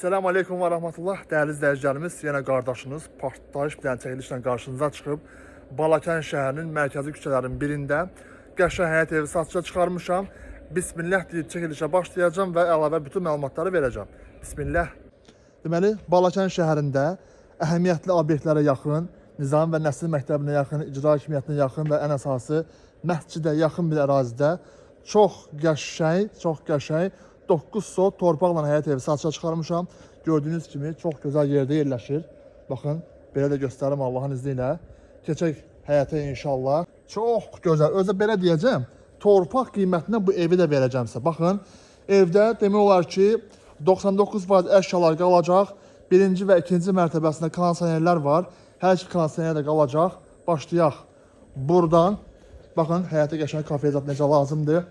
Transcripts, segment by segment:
Selamun Aleyküm ve Rahmetullah. Değerli izləyicilərimiz, yenə qardaşınız partlayış bir dənə çəkilişlə qarşınıza çıxıb Balakən şəhərinin mərkəzi küçələrinin birində qəşəng həyət evi satışa çıxarmışam. Bismillah deyib çəkilişə başlayacağım və əlavə bütün məlumatları verəcəm. Bismillah. Deməli, Balakən şəhərində əhəmiyyətli obyektlərə yaxın, Nizami və Nəsil məktəbinə yaxın, icra hakimiyyətinə yaxın və ən əsası məscidə yaxın bir ərazidə çox qəşəng 9 sot torpaqla həyət evi satışa çıxarmışam. Gördüyünüz kimi çox gözəl yerdə yerləşir. Baxın, belə də göstərim Allahın izni ilə. Keçək həyətə inşallah. Çox gözəl. Özə belə deyəcəm, torpaq qiymətinə bu evi də verəcəm sizə. Baxın, evdə demək olar ki 99% əşyalar qalacaq. Birinci və ikinci mərtəbəsində kondisionerlər var. Hər iki kondisioner də qalacaq. Başlayaq buradan. Baxın, həyətə qəşəng kafe zat necə lazımdır.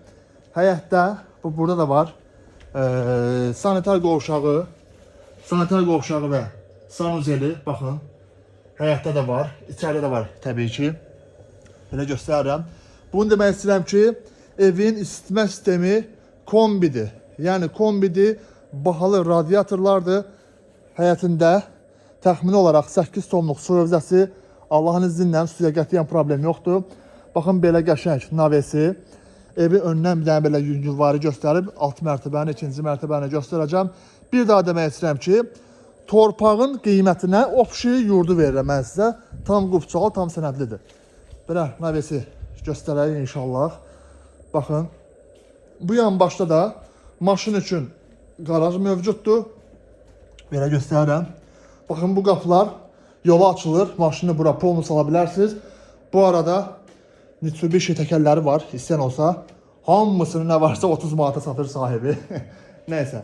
Həyətdə burada da var. Sanitar qovşağı və sanuzeli, baxın, həyətdə də var, içəridə də var təbii ki. Belə göstərirəm. Bunu demək istəyirəm ki, evin isitmə sistemi kombidir. Yəni kombidir, bahalı radiatorlardır. Həyətində təxmini olaraq 8 tonluq su hövzəsi, Allahın izni ilə suya qətiyyən problem yoxdur. Baxın, belə qəşəng navesi. Evi öndən bir dənə belə yüngülvari göstərib, alt mərtəbəni, ikinci mərtəbəni göstərəcəm. Bir daha demək istəyirəm ki, torpağın qiymətinə opşi yurdu verirəm mən sizə. Tam qupçalı, tam sənədlidir. Belə navesi göstərək inşallah. Baxın, bu yan başda da maşın üçün qaraj mövcuddur. Belə göstərirəm. Baxın, bu qapılar yola açılır, maşını bura polnu sala bilərsiniz. Bu arada Mitsubishi təkərləri var, istəyən olsa. Hamısını nə varsa 30 manata satır sahibi. Neyse,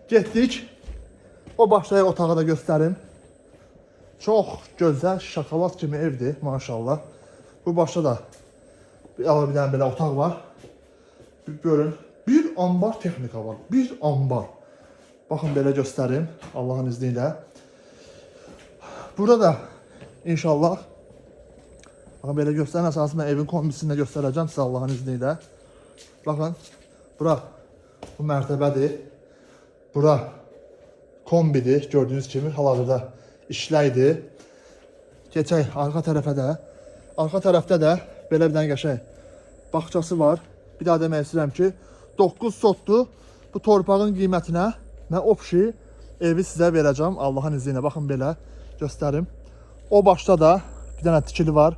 getdik. O başlayaq otağı da göstərim. Çox gözəl, şokolad kimi evdir, maşallah. Bu başda da bir dənə belə otaq var. Görün, bir ambar texnika var, bir ambar. Baxın, belə göstərim, Allahın izni ilə. Burada da inşallah baxın, belə göstərin, əsasında evin kombisini də göstərəcəm sizə Allahın izni ilə. Baxın, bura bu mərtəbədir. Bura kombidir, gördüyünüz kimi hal-hazırda işləkdir. Keçək arxa tərəfə də. Arxa tərəfdə də belə bir dənə qəşəng bağçası var. Bir daha demək istəyirəm ki, 9 sotdur. Bu torpağın qiymətinə mən opşi evi sizə verəcəm Allahın izni ilə. Baxın, belə göstərim. O başda da bir dənə tikili var.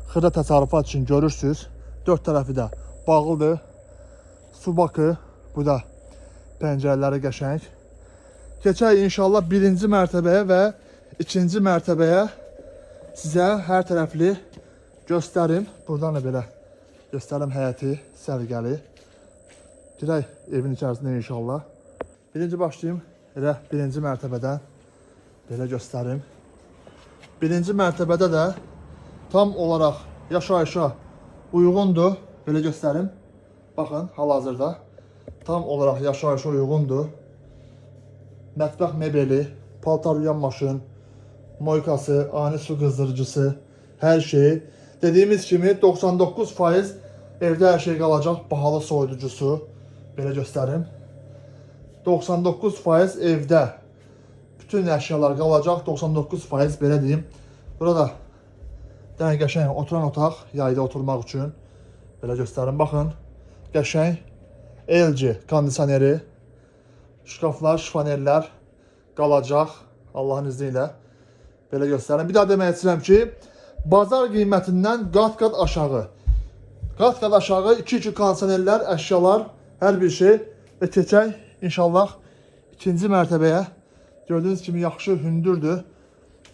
Xırda təsərrüfat üçün görürsünüz. Dörd tərəfi də bağlıdır. Su bakı, bu da pəncərələri qəşəng. Keçək inşallah birinci mərtəbəyə və ikinci mərtəbəyə sizə hər tərəfli göstərim. Buradan da belə göstərim həyəti, səliqəli. Girək evin içərisində inşallah. Birinci başlayayım elə birinci mərtəbədən belə göstərim. Birinci mərtəbədə də tam olaraq yaşayışa uyğundur. Belə göstərim. Baxın, hal-hazırda tam olaraq yaşayışa uyğundur. Mətbəx mebeli, paltar yuyan maşın, moykası, ani su qızdırıcısı, hər şey. Dediyimiz kimi 99% evdə hər şey qalacaq, bahalı soyuducusu. Belə göstərim. 99% evdə bütün əşyalar qalacaq, 99% belə deyim. Burada dənə qəşəng oturan otaq, yayda oturmaq üçün. Belə göstərim, baxın. Qəşəng LG kondisioneri, şkaflar, şifanerlər qalacaq Allahın izni ilə. Belə göstərim. Bir daha demək istəyirəm ki, bazar qiymətindən qat-qat aşağı. Qat-qat aşağı 2-2 kondisionerlər, əşyalar, hər bir şey. Və keçək inşallah ikinci mərtəbəyə. Gördüyünüz kimi yaxşı hündürdür.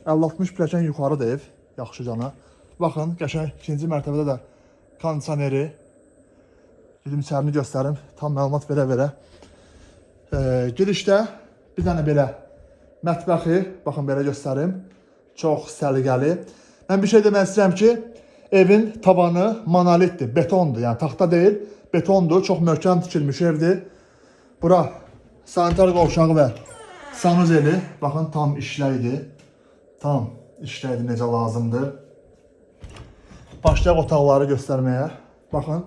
50-60 pilləkən yuxarıdır ev, yaxşıcana. Baxın, qəşəng ikinci mərtəbədə də kondisioneri. Gedim içərini göstərim, tam məlumat verə-verə. Girişdə bir dənə belə mətbəxi, baxın belə göstərim. Çox səliqəli. Mən bir şey demək istəyirəm ki, evin tavanı monolitdir, betondur. Yəni taxta deyil, betondur. Çox möhkəm tikilmiş evdir. Bura sanitar qovşağı və sanuzeli, baxın, tam işləkdir. Tam işləkdir, necə lazımdır. Başlayaq otaqları göstərməyə. Baxın.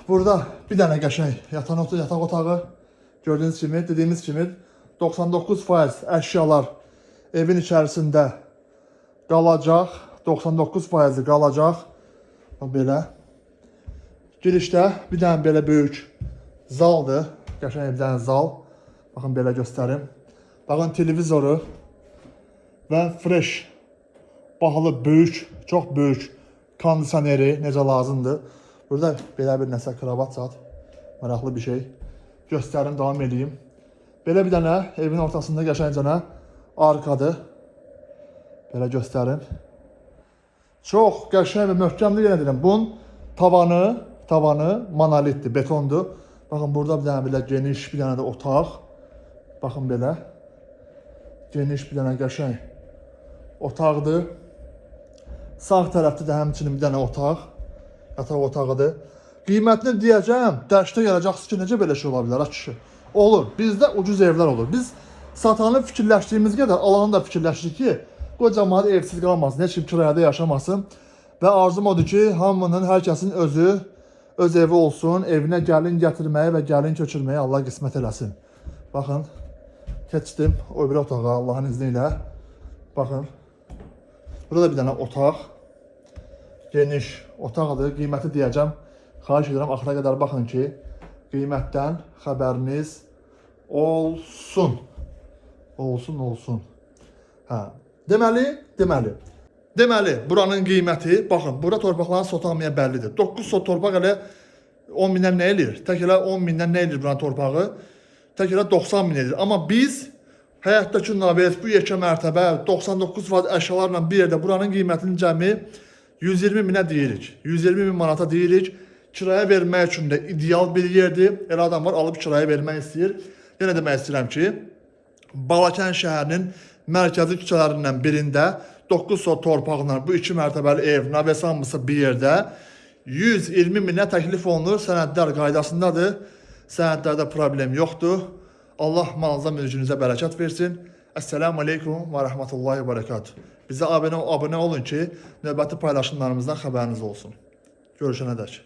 Burada bir dənə qəşəng yataq otağı. Gördüyünüz kimi, dediyimiz kimi 99% əşyalar evin içərisində qalacaq. 99% qalacaq. Belə. Girişdə bir dənə belə böyük zaldır. Qəşəng bir dənə zal. Baxın belə göstərim. Baxın televizoru və fresh, bahalı, böyük, çox böyük kondisioneri necə lazımdır. Burada belə bir nəsə kravat zat. Maraqlı bir şey. Göstərim, davam edeyim. Belə bir dənə evin ortasında qəşəngcənə arkadır. Belə göstərim. Çox qəşəng və möhkəmdir, yenə deyirəm. Bunun tavanı monolitdir, betondur. Baxın burada bir dənə belə geniş bir dənə də otaq. Baxın belə. Geniş bir dənə qəşəng otaqdır. Sağ tərəfdə də həmçinin bir dənə otaq. Yataq otağıdır. Qiymətini deyəcəm, dərşdə gələcəksiniz ki, necə belə şey ola bilər, kişi? Olur. Bizdə ucuz evlər olur. Biz satanı fikirləşdiyimiz qədər alanı da fikirləşdik ki, qoy cəmaət evsiz qalmasın, heç kim kirayədə yaşamasın. Və arzum odur ki, hamının, hər kəsin öz evi olsun, evinə gəlin gətirməyi və gəlin köçürməyi Allah qismət eləsin. Baxın, keçdim o bir otağa Allahın izni ilə. Baxın, burada bir dənə otaq, geniş otaqdır, qiyməti deyəcəm. Xahiş edirəm, axıra qədər baxın ki, qiymətdən xəbəriniz olsun. Olsun. Hə. Deməli, buranın qiyməti, baxın, burada torpaqların sotamaya bəllidir. 9 sot torpaq elə 10 mindən nə eləyir? Tək elə 10 mindən nə eləyir buranın torpağı? Tək elə 90 min eləyir. Amma biz həyatdakı nabiyət bu yekə mərtəbə 99% əşyalarla bir yerdə buranın qiymətinin cəmi 120 minə deyirik. 120 min manata deyirik. Kiraya vermək üçün də ideal bir yerdir. Elə adam var, alıb kiraya vermək istəyir. Yenə demək istəyirəm ki, Balakən şəhərinin mərkəzi küçələrindən birində 9 sot torpaqla bu 2 mərtəbəli ev, navəsi hamısı bir yerdə 120 minə təklif olunur. Sənədlər qaydasındadır. Sənədlərdə problem yoxdur. Allah malınıza, mülkünüzə bərəkət versin. Əssəlamu aleykum və rəhmətullahi və bərəkatuhu. Bizə abunə olun ki, növbəti paylaşımlarımızdan xəbəriniz olsun. Görüşənədək.